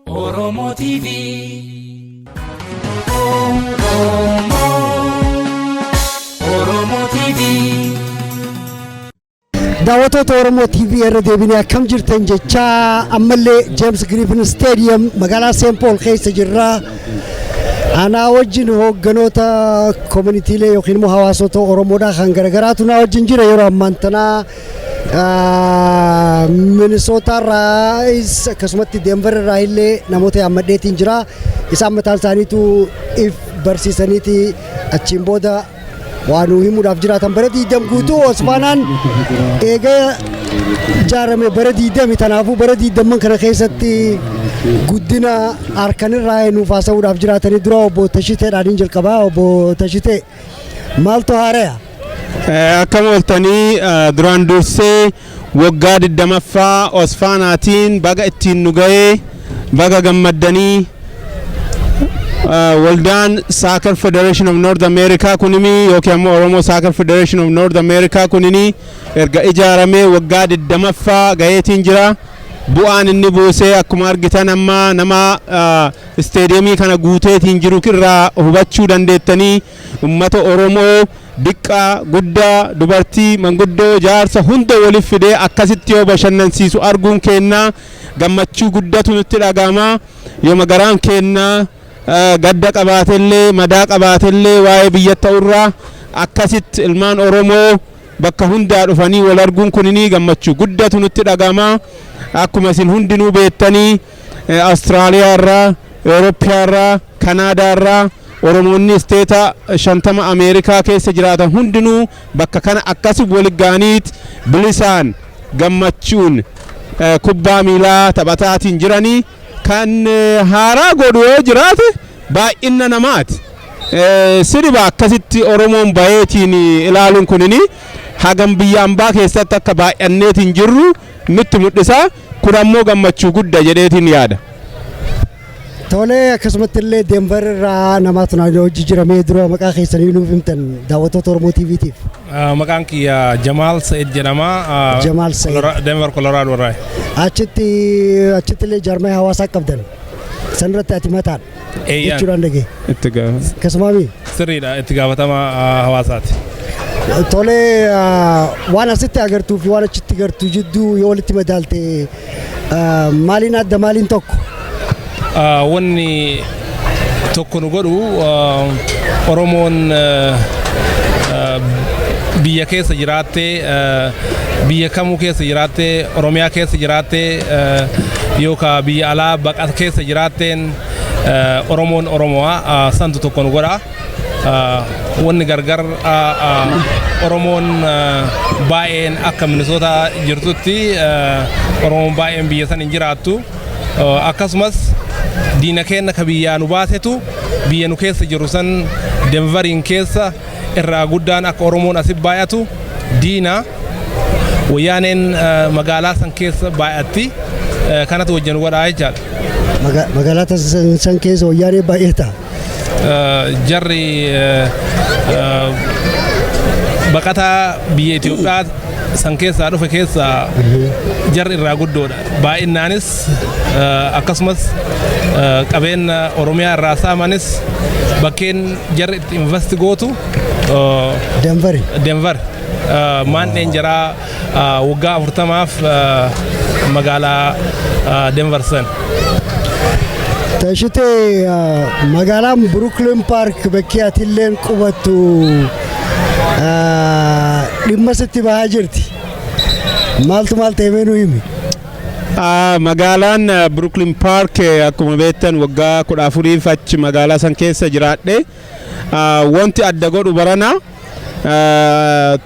Oromo TV. Oromo TV. daawwattoota Oromoo TV irra deebinee akkam jirtan jechaa ammallee James Griffin Stadium magaalaa St Paul keessa jirra. Ana wajjin hoogganoota communitylee yookiin immoo hawaasota Oromoodhaa kan garagaraatu na wajjin jira yeroo ammaan tana Minnesota Rise akkasumatti Denver irraa illee namoota ammadheetiin jira. Isaan mataan isaaniitu if barsiisaniiti achiin booda waan himuudhaaf jiraatan bara 20 guutuu Osfaanaan eegaa jaarame bara 20 tanaafuu bara 20 kana keessatti guddina harkanirraa nuuf haasa'uudhaaf jiraatanii dura obbo Tashiteedhaan jalqabaa. Obbo Tashitee maaltu haaraa? Akkam ooltanii duraan dursee waggaa 20ffaa Osfaanaatiin baga ittiin nu ga'ee baga gammaddanii Waldaan Soccer Federation of North America kunimi yookiin immoo Oromo Soccer Federation of North America kunini erga ijaaramee waggaa 20ffaa ga'eetiin jira. Bu'aan inni buusee akkuma argitan amma nama stadiumii kana guuteetiin jiru irraa hubachuu dandeettanii uummata Oromoo diqqaa guddaa dubartii manguddoo jaarsa hunda waliif fidee akkasitti yoo bashannansiisu arguun keenna gammachuu guddatu nutti dhagahama. Yoo magaraan keenna gadda qabaatellee madaa qabaatellee waa'ee biyya ta'urraa akkasitti ilmaan Oromoo bakka hundaa dhufanii wal arguun kunini gammachuu guddatu nutti dhagahama. Akkuma isin hundinuu beektanii Austraaliyaa irraa, Euroopiyaa irraa, Kanaadaa irraa Oromoonni isteeta 50 Ameerikaa keessa jiraatan hundinuu bakka kana akkasuma wal gaaniit bilisaan gammachuun kubbaa miilaa taphataatiin jiranii. Kan haaraa godhu yoo jiraate baay'ina namaati. Sirba akkasitti Oromoon baay'eetiin ilaaluun kunini hagam biyya ambaa keessatti akka baay'anneetiin jirru nutti mul'isa. Kun ammoo gammachuu guddaa jedheetiin yaada. Tolee akkasumatti illee Denver irraa namaatu naannoo hojii jiramee dura maqaa keessanii nuuf himtan daawwattoota Oromoo TV'tiif. Maqaan kiyya Jamaal Said jedhama. Jamaal Said. Denver Colorado irraa. Achitti illee jaarmaa hawaasaa qabdan. Sanirratti ati mataan. Jechuudhaan dhagee. Itti gaafatama. Akkasumaami. Sirriidha itti gaafatama hawaasaati. Tolee waan asitti agartuu fi waan achitti agartuu jidduu yoo walitti madaalte maaliin adda maaliin tokko? Wanni tokko nu godhu Oromoon biyya keessa jiraattee biyya kamuu keessa jiraattee Oromiyaa keessa jiraattee yookaan biyya alaa baqata keessa jiraatteen Oromoon Oromoa santu tokko nu godha. Wanni gargar Oromoon baay'een akka Minnesota jirtutti Oromoon baay'een biyya san hin jiraattu. Akkasumas diina keenya ka biyyaa nu baasetu biyya nu keessa jiru san Denveriin keessa irraa guddaan akka Oromoon asii baay'atu diina wayyaaneen magaalaa san keessa baay'atti kanatu wajjin godhaa jechaadha. Magaalaa san keessa wayyaanee baay'ata. Jarri baqataa biyya Itoophiyaa san keessaa dhufe keessaa jarri irraa guddoodha. Baay'inaanis akkasumas qabeenya Oromiyaa irraa saamanis bakkeen jarri itti investi gootu Denver. Maandheen jaraa waggaa 40maaf magaalaa Denver san. Tashitee magaalaan Brooklyn Park bakkee ati illee qubattu dhimma sitti bahaa jirti. Maaltu maal ta'ee nu himi? Magaalaan Brooklyn Park akkuma beektan waggaa 14 achi magaalaa san keessa jiraadhe. Wanti adda godhu barana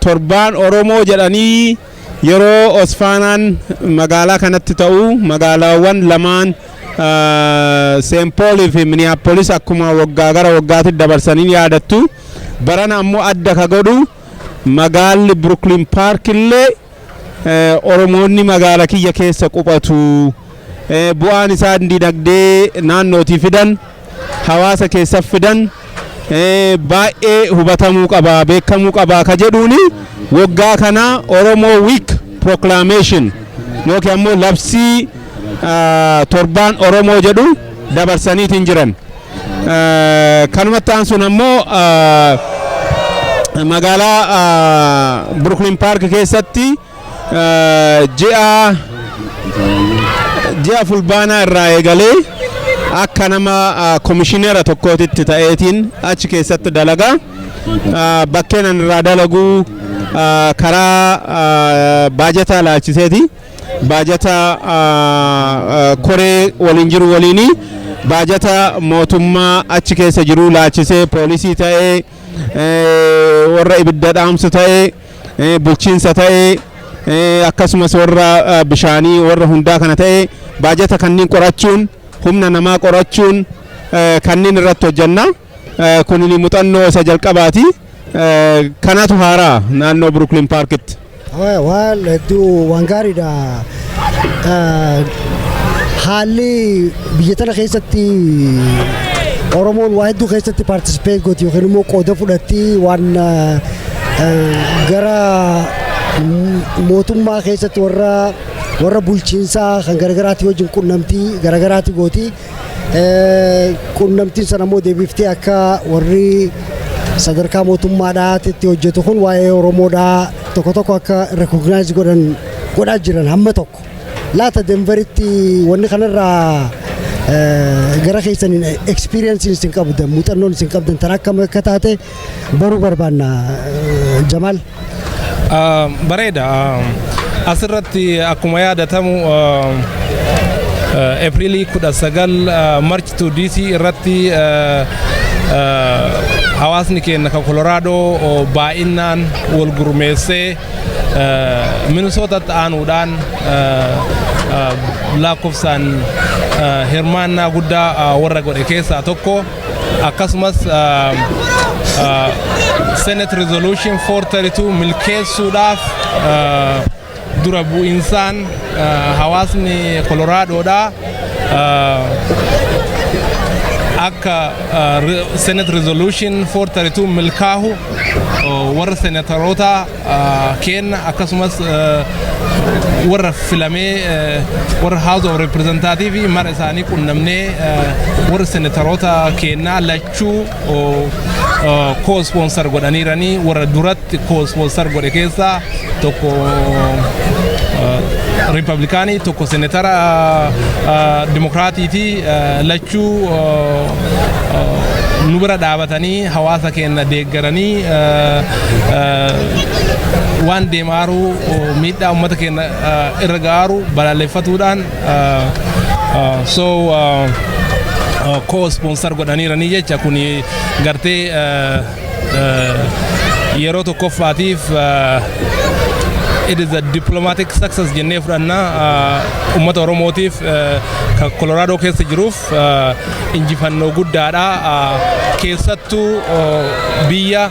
torbaan Oromoo jedhanii yeroo Osfaanaan magaalaa kanatti ta'u magaalaawwan lamaan St Paul fi Minneapolis akkuma waggaa gara waggaatti dabarsanii yaadattu. barana ammoo adda ka godhu magaalli Brooklyn Park illee Oromoonni magaala kiyya keessa qubatu bu'aan isaa dinagdee naannootii fidan hawaasa keessa fidan baay'ee hubatamuu qaba beekamuu qaba ka jedhuuni waggaa kana Oromo Week Proclamation yookiin ammoo labsii torbaan Oromoo jedhu dabarsaniitiin jiran kanumatti aansuun ammoo magaalaa Brooklyn Park keessatti ji'a fulbaanaa irraa eegalee akka nama komishinera tokkootitti ta'eetiin achi keessatti dalagaa bakkeen an irraa dalaguu karaa baajataa laalchiseeti baajata koree waliin jiru waliini baajata mootummaa achi keessa jiru laalchisee poolisii ta'ee warra ibidda dhaamsu ta'ee bulchiinsa ta'ee akkasumas warra bishaanii warra hundaa kana ta'ee baajata kanneen qorachuun humna namaa qorachuun kanneen irratti hojjanna kunni muuxannoo isa jalqabaati kanatu haaraa naannoo Brooklyn Parkitti. Waan hedduu waan gaariidha. Haalli biyya tana keessatti Oromoon waa hedduu keessatti paartisipeet gooti yookiin immoo qooda fudhatti waan gara mootummaa keessatti warra bulchiinsaa kan garagaraatti wajjin qunnamtii garagaraatti gooti. Qunnamtiin sana immoo deebiftee akka warri sadarkaa mootummaadhaatti hojjetu kun waa'ee Oromoodhaa tokko tokko akka recognize godhaa jiran hamma tokko. Laata Denveritti wanni kanarraa gara keessaniin experience isin qabdan muuxannoon isin qabdan tan akka taate baruu barbaanna Jamaal. Bareeda asirratti akkuma yaadatamu April 19 March to DC irratti hawaasni keenya ka Colorado baay'inaan wal gurmeessee Minnesota aanuudhaan lakkoofsaan hirmaannaa guddaa warra godhe keessaa tokko akkasumas Senate Resolution 432 milkeessuudhaaf dura bu'insaan hawaasni Coloradoodhaa akka Senate Resolution 432 milkaahu warra senataroota keenya akkasumas warra filamee warra House of Representatives mara isaanii qunnamnee warra senataroota keenya lachuu co-sponsor godhaniiranii warra duratti co-sponsor godhe keessaa tokko Republikaanii tokko senatara Dimokiraatiiti lachuu nu bira dhaabatanii hawaasa keenya deeggaranii waan deemaaru miidhaa uummata keenya irra gaaru balaaleffatuudhaan co-sponsor godhaniiranii jecha kun gartee yeroo tokkoffaatiif it is a diplomatic success jennee fudhanna ummata Oromootiif ka Colorado keessa jiruuf injifannoo guddaadha keessattuu biyya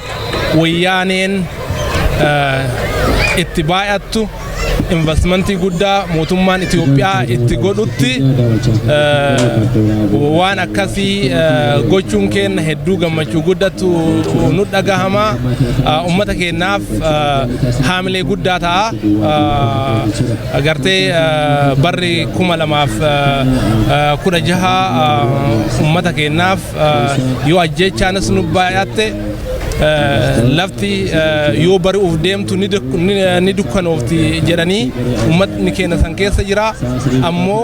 wayyaaneen itti baay'attu investmentii guddaa mootummaan Itoophiyaa itti godhutti waan akkasii gochuun keenya hedduu gammachuu guddatu nu dhagahama ummata keenyaaf haamilee guddaa ta'a agartee barri 2016 ummata keenyaaf yoo ajjechaanis nu baay'atte lafti yoo bari uf deemtu ni dukkanoofti jedhanii ummatni keenya san keessa jira ammoo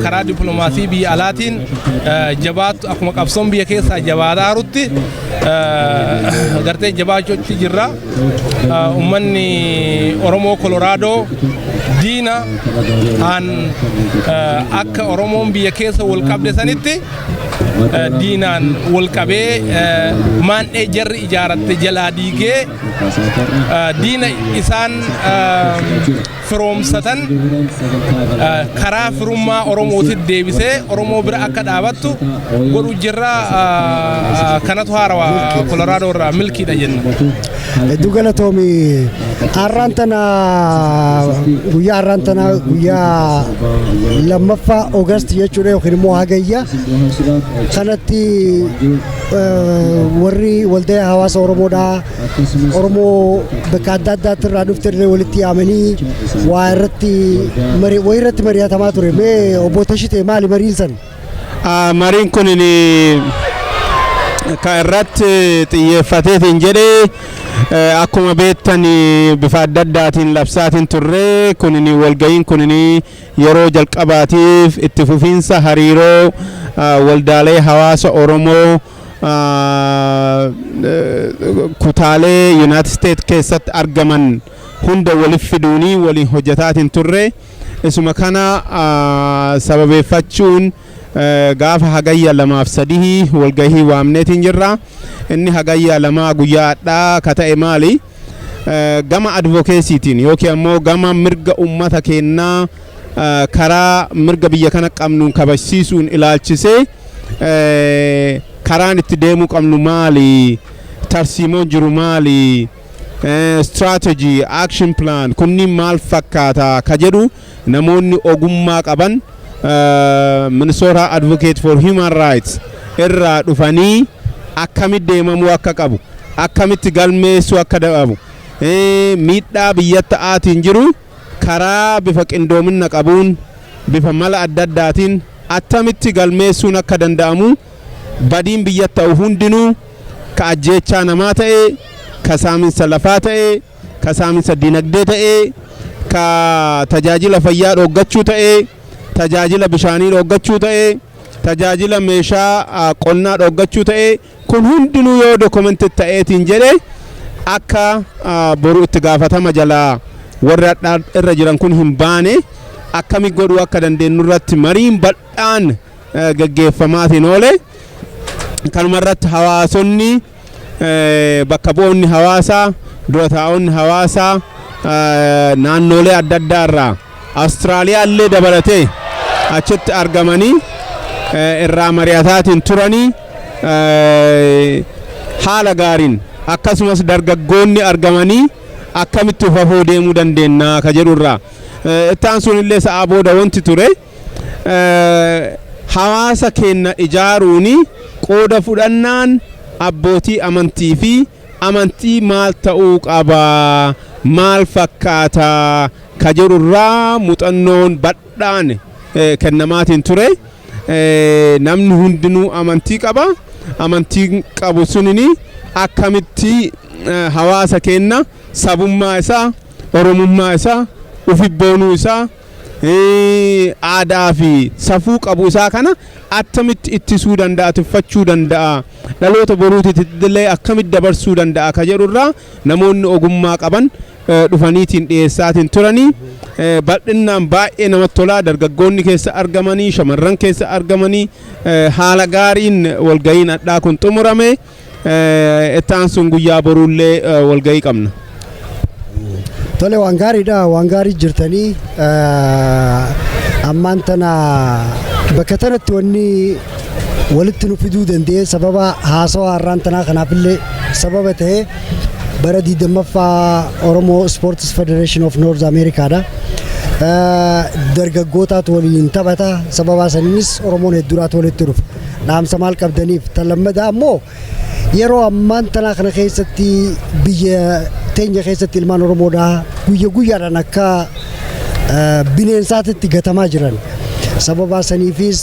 karaa diplomaasii biyya alaatiin jabaatu akkuma qabsoon biyya keessaa jabaataarutti gartee jabaachochi jirra ummanni Oromoo Colorado diina an akka Oromoon biyya keessa wal qabde sanitti diinaan wal qabee maandhee jarri ijaaratte jalaa diigee diina isaan firoomsatan karaa firummaa Oromootitti deebisee Oromoo bira akka dhaabattu godhu jirra kanatu haarawaa Koloraadoon irraa milkiidha jenna. Hedduu galatoomii guyyaa lammaffaa Oogast jechuudha yookiin immoo hagayya kanatti warri waldaa hawaasa Oromoo bakka adda addaatti irraa dhufte walitti yaamanii waa irratti mari'atamaa ture. Mee obbo Tashitee maali mariin san? Mariin kun ka irratti xiyyeeffateetiin jedhee akkuma beektan bifa adda addaatiin labsaatiin turre kunin walga'iin kunin yeroo jalqabaatiif itti fufiinsa hariiroo waldaalee hawaasa Oromoo kutaalee United States keessatti argaman hunda waliif fiduunii waliin hojjetaatiin turre. Isuma kana sababeeffachuun gaafa hagayya 2-3 walgahii waamneetiin jirra. Inni hagayya 2 guyyaa addaa ka ta'e maali? Gama advokeesiitiin yookiin ammoo gama mirga ummata keenyaa karaa mirga biyya kana qabnuun kabajsiisuun ilaalchisee karaan itti deemuu qabnu maali? Tarsiimoon jiru maali? Strategy, action plan kunniin maal fakkaata ka jedhu namoonni ogummaa qaban Minnesota Advocate for Human Rights irraa dhufanii akkamitti deemamuu akka qabu, akkamitti galmeessuu akka qabu, miidhaa biyyatti aatiin jiru karaa bifa qindoomina qabuun bifa mala adda addaatiin attamitti galmeessuun akka danda'amu badiin biyyatti ta'u hundinuu ka ajjeechaa namaa ta'e, ka saaminsa lafaa ta'e, ka saaminsa dinagdee ta'e, ka tajaajila fayyaa dhoggachuu ta'e, tajaajila bishaanii dhoggachuu ta'e, tajaajila meeshaa qonnaa dhoggachuu ta'e, kun hundinuu yoo dokumentii ta'eetiin jedhe akka boru itti gaafatama jalaa warra irra jiran kun hin baane akkami godhuu akka dandeenyu irratti mariin bal'aan gaggeeffamaatiin oole. Kanuma irratti hawaasonni bakka bu'oonni hawaasaa, dura taa'onni hawaasaa naannolee adda addaa irraa Awustiraaliyaa illee dabalatee achitti argamanii irraa mari'ataatiin turanii haala gaariin akkasumas dargaggoonni argamanii akkamitti fafoo deemuu dandeenya ka jedhurraa ittaan sun illee sa'aa booda wanti ture hawaasa keenya ijaaruuni qooda fudhannaan abbootii amantii fi amantii maal ta'uu qaba, maal fakkaata ka jedhurraa muuxannoon badhaan kennamaatiin ture. Namni hundinuu amantii qaba. Amantii qabu sunini akkamitti hawaasa keenya sabummaa isaa, oromummaa isaa, ufibboonuu isaa, aadaa fi safuu qabu isaa kana attamitti ittisuu danda'a, tuffachuu danda'a, dhaloota boruutitti illee akkamitti dabarsuu danda'a ka jedhurraa namoonni ogummaa qaban dhufaniitiin dhiyeessaatiin turanii bal'inaan baay'ee namatti tolaa. Dargaggoonni keessa argamanii, shamarran keessa argamanii haala gaariin walga'iin addaa kun xumurame. Ittaan sun guyyaa boruullee walga'ii qabna. Tole waan gaariidha, waan gaarii jirtanii ammaan tana bakka tanatti wanni walitti nu fiduu danda'e sababa haasawaa har'aan tanaa kanaafillee sababa ta'e bara 20ffaa Oromoo Sports Federation of North Americaadha. Dargaggootaatu waliin taphata. Sababa saniinis Oromoon hedduudhaatu walitti dhufa. Dhaamsa maal qabdaniif? Lammadaa ammoo yeroo ammaan tanaa kana keessatti biyya teenya keessatti ilmaan Oromoodhaa guyya guyyaadhaan akka bineensaatitti gatamaa jiran. Sababa saniifis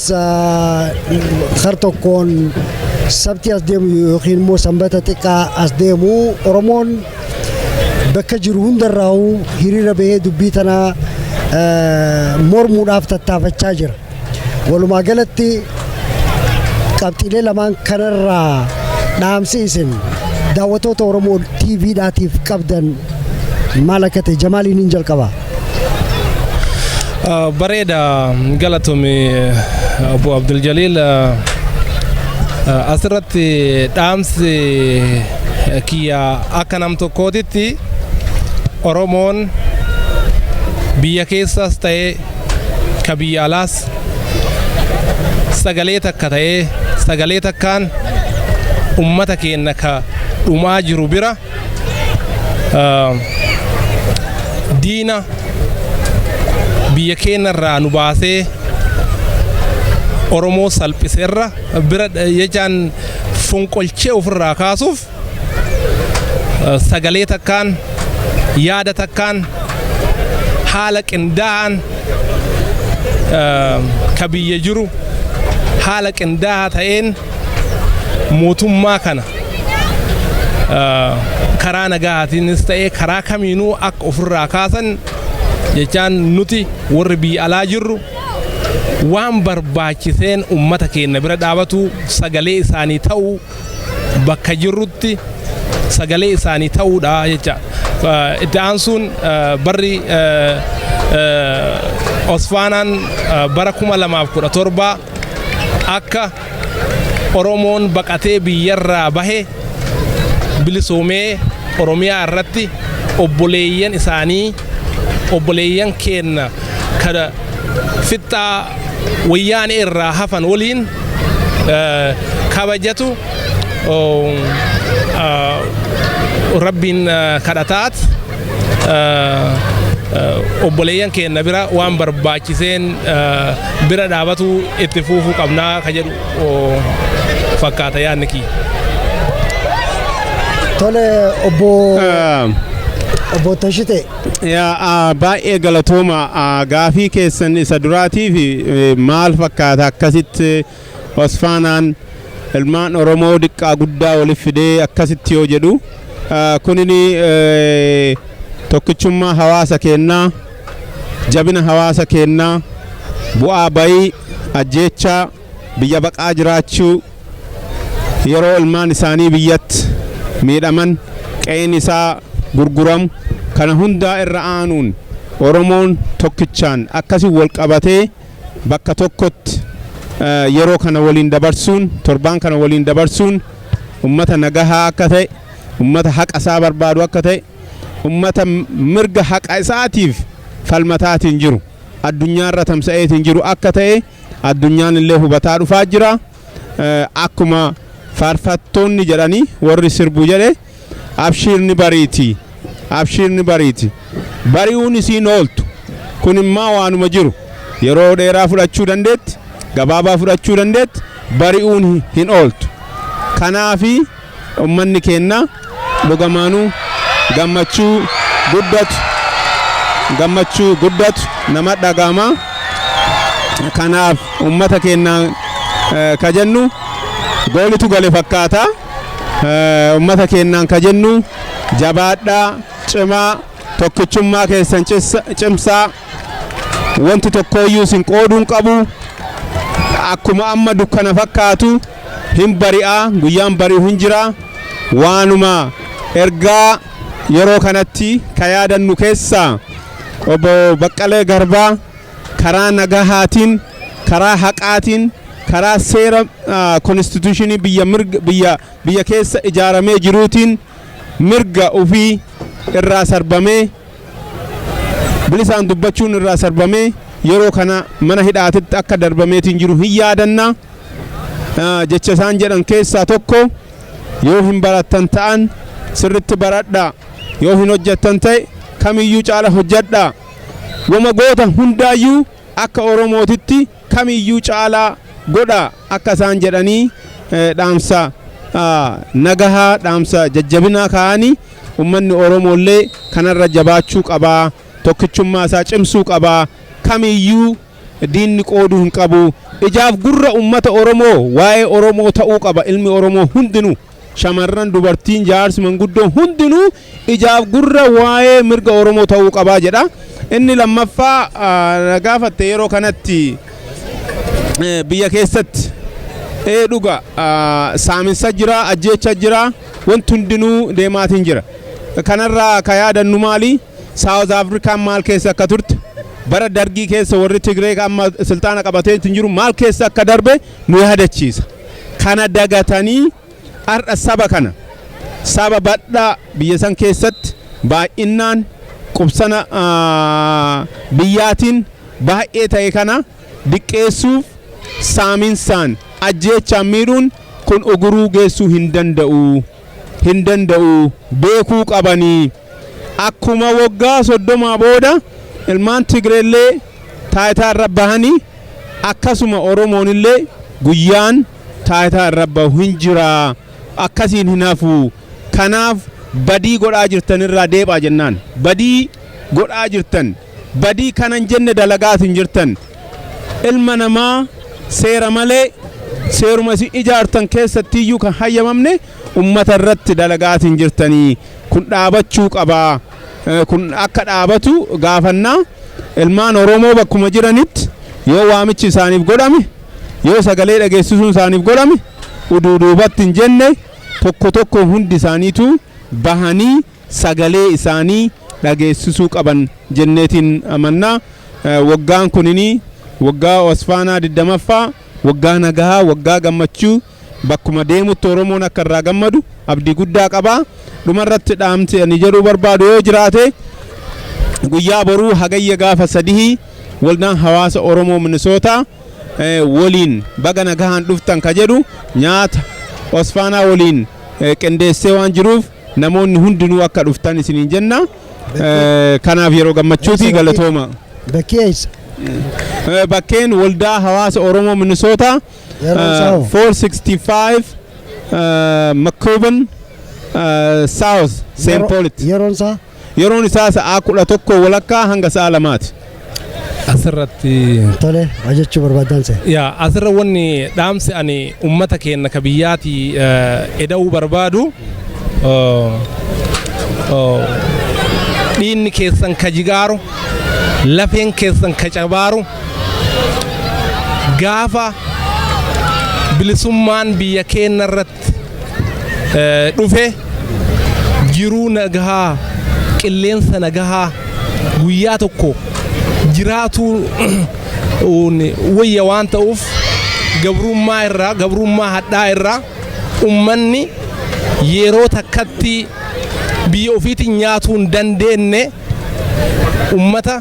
har tokkoon sabti as deemu yookiin immoo sanbata xiqqaa as deemu Oromoon bakka jiru hundarraa'u hiriira bahee dubbii tana mormuudhaaf tattaafachaa jira. Walumaa galatti qabxiilee lamaan kanarraa dhaamsi isin daawwattoota Oromoo TV'dhaatiif qabdan maal akka ta'e Jamaaliin hin jalqaba. bareeda galatoome Obbo Abdul Jalil asirratti dhaamsi kiyya akka nam tokkootitti Oromoon biyya keessas ta'ee ka biyya alaas sagalee takka ta'ee sagalee takkaan ummata keenya ka dhumaa jiru bira diina biyya keenyarraa nu baasee Oromoo salphiseerra bira jechaan fonqolchee ofirraa kaasuuf sagalee takkaan yaada takkaan haala qindaa'aan ka biyya jiru haala qindaa'aa ta'een mootummaa kana karaa nagaatiinis ta'ee karaa kamiinuu akka ofirraa kaasan jechaan nuti warri biyya alaa jirru waan barbaachiseen ummata keenya bira dhaabatu sagalee isaanii ta'uu bakka jirrutti sagalee isaanii ta'uudha jecha itti aansuun barri Osfaanaan bara 2017 akka Oromoon baqatee biyyarraa bahe bilisoomee Oromiyaa irratti obboleeyyan isaanii obboleeyyan keenya kada fixaa wayyaanee irraa hafan waliin kabajatu rabbiin kadhataat obboleeyyan keenya bira waan barbaachiseen bira dhaabatu itti fuufuu qabnaa ka jedhu fakkaata yaadni kiyya. Tole obbo Tashite. Baay'ee galatooma gaafii keessan isa duraatiif maal fakkaata akkasitti Osfaanaan ilmaan Oromoo diqqaa guddaa waliif fidee akkasitti yoo jedhu kunini tokkichummaa hawaasa keenyaa jabina hawaasa keenyaa bu'aa bayii ajjeechaa biyya baqaa jiraachuu yeroo ilmaan isaanii biyyatti miidhaman qe'een isaa gurguramu kana hundaa irra aanuun Oromoon tokkichaan akkasii wal qabatee bakka tokkotti yeroo kana waliin dabarsuun torbaan kana waliin dabarsuun ummata nagahaa akka ta'e ummata haqa isaa barbaadu akka ta'e ummata mirga haqa isaatiif falmataatiin jiru addunyaarra tamsa'eetiin jiru akka ta'e addunyaan illee hubataa dhufaa jira akkuma faarfattoonni jedhanii warri sirbu jedhe abshiirni bariiti bari'uun isiin ooltu kun immoo waanuma jiru yeroo dheeraa fudhachuu dandeetti gabaabaa fudhachuu dandeetti bari'uun hin ooltu kanaafi ummanni keenya dhugamaanuu gammachuu guddatu nama dhagama kanaaf ummata keenya ka jennu goolitu gale fakkaata ummata keenyaan ka jennu jabaadhaa cimaa tokkichummaa keessan cimsaa wanti tokkoyyuu sin qooduun qabu akkuma amma dukkana fakkaatu hin bari'a guyyaan bari'u hin jira waanuma ergaa yeroo kanatti ka yaadannu keessaa obbo Baqqalee Garbaa karaa nagahaatiin karaa haqaatiin karaa seera konstituushinii biyya keessa ijaaramee jiruutiin mirga ofii irraa sarbamee bilisaan dubbachuun irraa sarbamee yeroo kana mana hidhaatitti akka darbameetiin jiru hin yaadanna jecha isaan jedhan keessaa tokko yoo hin barattan ta'an sirritti baradhaa yoo hin hojjettan ta'e kamiyyuu caala hojjedhaa wama goota hundaayyuu akka Oromootitti kamiyyuu caalaa godha akka isaan jedhanii dhaamsa nagahaa dhaamsa jajjabinaa kaa'anii ummanni Oromoollee kanarra jabaachuu qabaa tokkichummaa isaa cimsuu qabaa kamiyyuu diinni qooduu hin qabu ijaaf gurra ummata Oromoo waa'ee Oromoo ta'uu qaba ilmi Oromoo hundinuu shamarran dubartiin jaarsi manguddoon hundinuu ijaaf gurra waa'ee mirga Oromoo ta'uu qabaa jedha inni lammaffaa gaafatte yeroo kanatti biyya keessatti dhuga saaminsa jira ajjeecha jira wanti hundinuu deemaatiin jira kanarraa ka yaadannu maali South Africa maal keessa akka turte bara dargii keessa warri Tigree amma sultaana qabatee jiru maal keessa akka darbe nu yaadachiisa. Kana dagatanii har'a saba kana saba badhaa biyya san keessatti baay'inaan qubsana biyyaatiin baay'ee ta'e kana diqqeessuuf saaminsaan ajjeechaan miidhuun kun uguruu geessuu hin danda'u beekuu qabanii. Akkuma waggaa 30 booda ilmaan Tigreellee taayitaa irra bahanii akkasuma Oromoonillee guyyaan taayitaa irra bahu hin jira. Akkasiin hin hafu. Kanaaf badii godhaa jirtan irraa deebaa jennaan. Badii godhaa jirtan. Badii kanan jenne dalagaatiin jirtan. Ilma namaa seera malee seeruma isin ijaartan keessattiyyuu kan hayyamamne ummata irratti dalagaatiin jirtanii. Kun dhaabachuu qabaa. Kun akka dhaabatu gaafannaa. Ilmaan Oromoo bakkuma jiranitti yoo waamichi isaaniif godhame yoo sagalee dhageessisuun isaaniif godhame uduuduubatti hin jenne tokko hundi isaaniitu bahanii sagalee isaanii dhageessisuu qaban jenneetiin amannaa. Waggaan kunini waggaa Osfaanaa 20ffaa waggaa nagahaa waggaa gammachuu bakkuma deemutti Oromoon akka irraa gammadu abdii guddaa qabaa. Dhumarratti dhaamti ani jedhuu barbaadu yoo jiraate guyyaa boruu hagayya gaafa 3 waldaan hawaasa Oromoo Minnesota waliin baga nagahaan dhuftan ka jedhu nyaata Osfaanaa waliin qindeessee waan jiruuf namoonni hundinuu akka dhuftan isiniin jenna. Kanaaf yeroo gammachuuti galatooma. Bakkeen waldaa hawaasa Oromoo Minnesota 465 McCoven South St. Paul. Yeroon isaa sa'a 11 walakkaa hanga sa'a 2. Asirratti tole ajechuu barbaadan se. Yaa asirra wanni dhaamsi ani ummata keenya ka biyyaati eda'uu barbaadu dhiinni keessan ka jigaaru lafeen keessan ka cabaaru gaafa bilisummaan biyya keenya irratti dhufe jiruu nagahaa qilleensa nagahaa guyyaa tokko jiraatu wayya waan ta'uuf gabrummaa hadhaa irraa ummanni yeroo takkatti biyya ofiitiin nyaatuu hin dandeenye ummata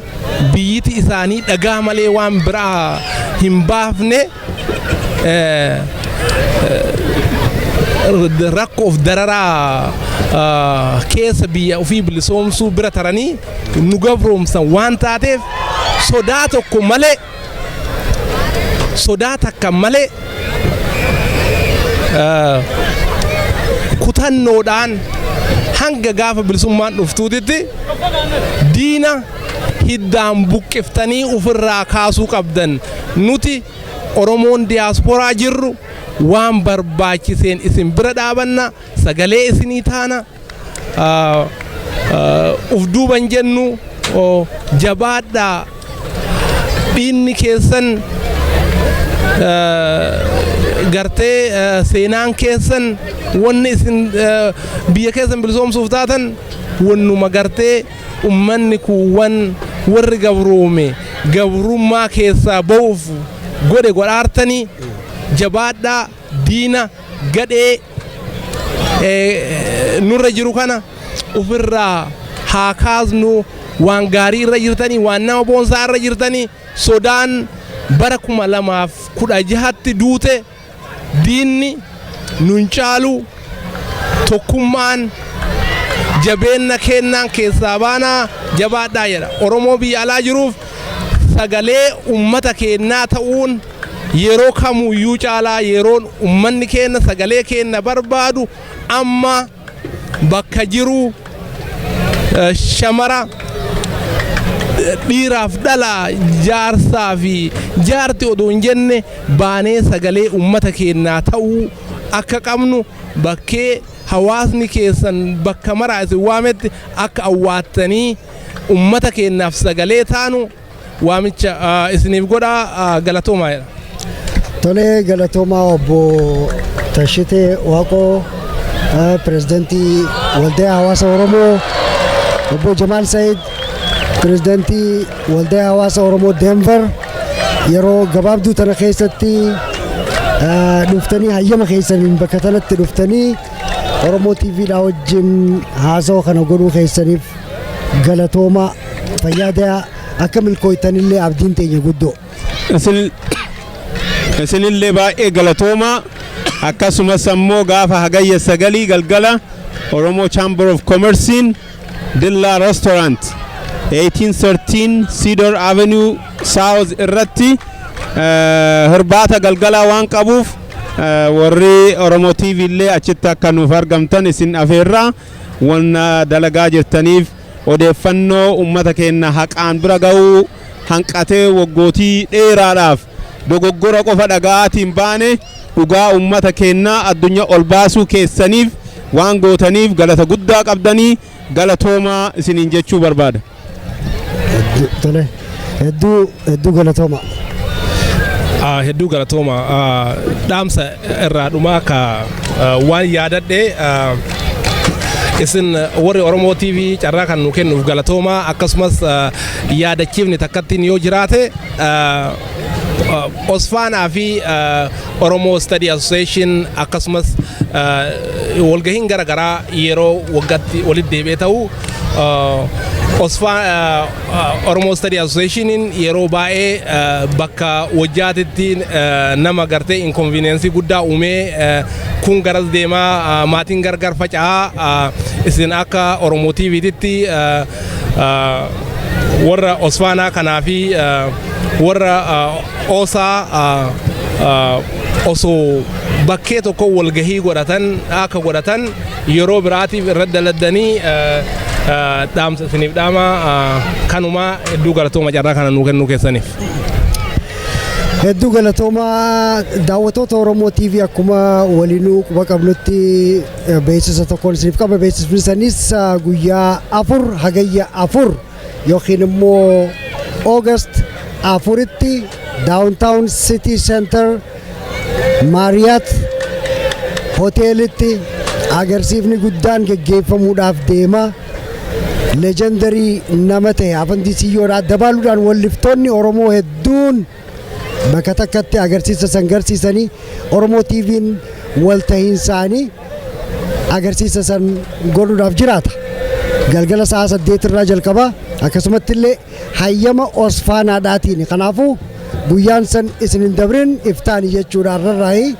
biyyiti isaanii dhagaa malee waan biraa hin baafne rakkoof dararaa keessa biyya ofii bilisoomsuu bira taranii nu gabroomsan waan taateef sodaa tokko malee sodaa takka malee kutannoodhaan hanga gaafa bilisummaan dhuftuutitti diina hiddaan buqqiftanii ofirraa kaasuu qabdan. Nuti Oromoon diyaasporaa jirru waan barbaachiseen isin bira dhaabanna sagalee isinii taana uf duuban jennu jabaadhaa dhiinni keessan gartee seenaan keessan wanni isin biyya keessan bilisoomsuuf taatan wannuma gartee ummanni kuuwwan warri gabroome gabrummaa keessaa ba'uuf godhe godhaartanii jabaadhaa diina gadhee nurra jiru kana ofirraa haa kaasnu waan gaarii irra jirtanii waan nama boonsaa irra jirtanii sodaan bara 2016tti duute diinni nun caalu tokkummaan jabeenna kennaan keessaa baanaa jabaadhaa jedha. Oromoo biyya alaa jiruuf sagalee ummata kennaa ta'uun yeroo kamuyyuu caalaa yeroon ummanni kenna sagalee kenna barbaadu amma bakka jiru shamara dhiiraaf dhalaa jaarsaa fi jaarti odoo hin jenne baanee sagalee ummata kennaa ta'uu akka qabnu bakkee hawaasni keessan bakka maraa isin waametti akka awwaattanii ummata kennaaf sagalee taanu waamicha isiniif godhaa galatoomaa jedha. Tole galatoomaa obbo Tashitee Waaqoo pirezidantii waldaa hawaasa Oromoo obbo Jamaal Said pirezidaantii waldaa hawaasa Oromoo Denver yeroo gabaabduu tana keessatti dhuftanii hayyama keessaniin bakka kanatti dhuftanii Oromoo TVdhaa wajjin haasawaa kana godhuu keessaniif galatooma fayyaada akka milkooytanillee abdiin teenya guddoo. Isinillee baay'ee galatooma akkasumas ammoo gaafa hagayya 9 galgala Oromo Chamber of Commerce'n Dilla Restaurant 1813 Cedar Avenue South irratti hirbaata galgala waan qabuuf warri Oromo TV illee achitti akka nuuf argamtan isin afeerraa wanna dalagaa jirtaniif odeeffannoo ummata keenya haqaan bira ga'uu hanqatee waggootii dheeraadhaaf dogoggora qofa dhaga'aatiin baane dhugaa ummata keenya addunyaa ol baasuu keessaniif waan gootaniif galata guddaa qabdanii galatooma isiniin jechuu barbaada. Hedduu galatooma. Hedduu galatooma dhaamsa irraa dhumaa ka waan yaadadhe isin warri Oromoo TV carraa kan nu kennuuf galatooma akkasumas yaadachiifni takkattiin yoo jiraate Osfaanaa fi Oromo Study Association akkasumas walgahiin garagaraa yeroo waggaatti walitti deebi'ee ta'u Oromo Study Association yeroo baay'ee bakka wajjaatitti nama gartee inconvenience guddaa uumee kun garas deemaa maatiin gargar faca'aa isin akka Oromo TV'tti warra Osfaanaa kanaa fi warra Osaa osoo bakkee tokko walgahii godhatan akka godhatan yeroo biraatiif irra daladdanii dhaamsa isiniif dhaama kanuma hedduu galatooma carraa kana nuu kennuu keessaniif. Hedduu galatooma daawwattoota Oromoo TV akkuma waliinuu quba qabnutti beeksisa tokkoon isiniif qaba. Beeksisni isaaniis guyyaa 4 hagayya 4 yookiin immoo August 4tti Downtown City Center Marriott Hoteelitti agarsiifni guddaan geggeeffamuudhaaf deema. Legendary nama ta'e Afandisiyyoodhaa dabaaluudhaan walliftoonni Oromoo hedduun bakka takkatti agarsiisa san garsiisanii Oromoo TV'n walta'iinsaanii agarsiisa san godhuudhaaf jiraata. Galgala sa'a 8 irraa jalqaba akkasumatti illee hayyama Osfaanaadhaatiin kanaafuu guyyaan san isin hin dabrin iftaani jechuudha irraayi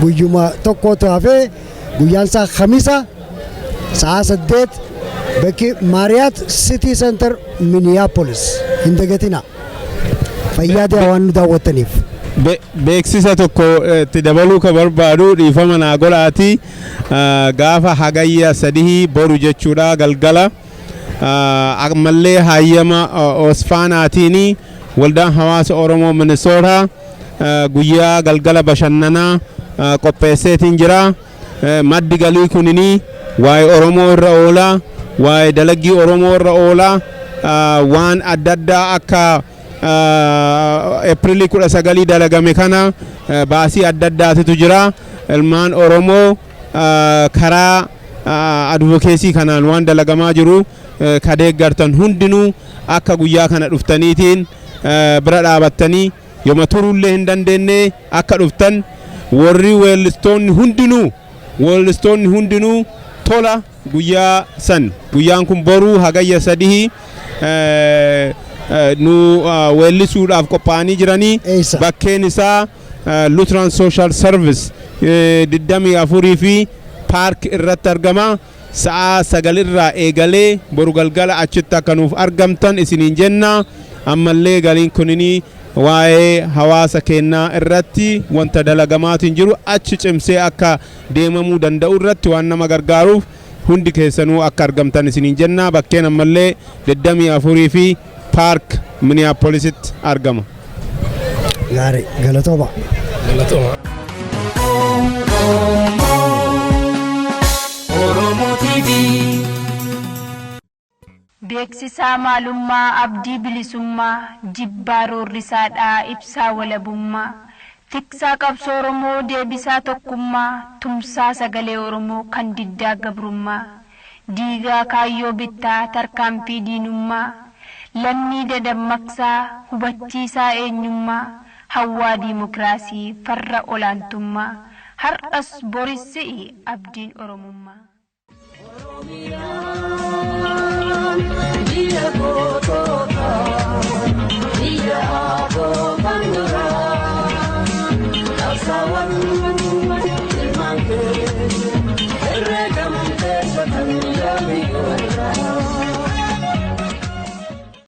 guyyuma tokkotu hafee guyyaan isaa Khamisa sa'a 8 bakki Marriott City Center Minneapolis hin dagatina fayyaada waan nu daawwattaniif. Beeksisa tokko itti dabaluu ka barbaadu dhiifama naa godhaati gaafa hagayya 3 boru jechuudha galgala ammallee hayyama Osfaanaatiin waldaan hawaasa Oromoo Minnesota guyyaa galgala bashannanaa qopheesseetiin jira. Maddi galii kunini waa'ee Oromoo irra oola waa'ee dalagii Oromoo irra oola waan adda addaa akka April 19 dalagame kana baasii adda addaatu jira. Ilmaan Oromoo karaa advocacy kanaan waan dalagamaa jiru kadeeggartan hundinuu akka guyyaa kana dhuftaniitiin bira dhaabattanii yooma turullee hin dandeenye akka dhuftan warri weellistoonni hundinuu tola guyyaa san guyyaan kun boruu hagayya 3 nu weellisuudhaaf qophaa'anii jiranii bakkeen isaa Lutheran Social Service 24 fi Park irratti argama. Sa'a 9 irraa eegalee boru galgala achitti akka nuuf argamtan isiniin jenna. Ammallee galiin kunini waa'ee hawaasa keenyaa irratti wanta dalagamaatiin jiru achi cimsee akka deemamuu danda'u irratti waan nama gargaaruuf hundi keessanuu akka argamtan isiniin jenna. Bakkeen ammallee 24 fi Park Minneapolisitti argama. Gaarii galatooma. Beeksisaa maalummaa abdii bilisummaa jibbaa roorrisaadhaa ibsaa walabummaa tiksaa qabsoo Oromoo deebisaa tokkummaa tumsaa sagalee Oromoo kan diddaa gabrummaa diigaa kaayyoo bittaa tarkaanfii diinummaa lammii dadammaqsaa hubachiisaa eenyummaa hawwaa diimokiraasii farra olaantummaa har'as boris abdiin oromummaa.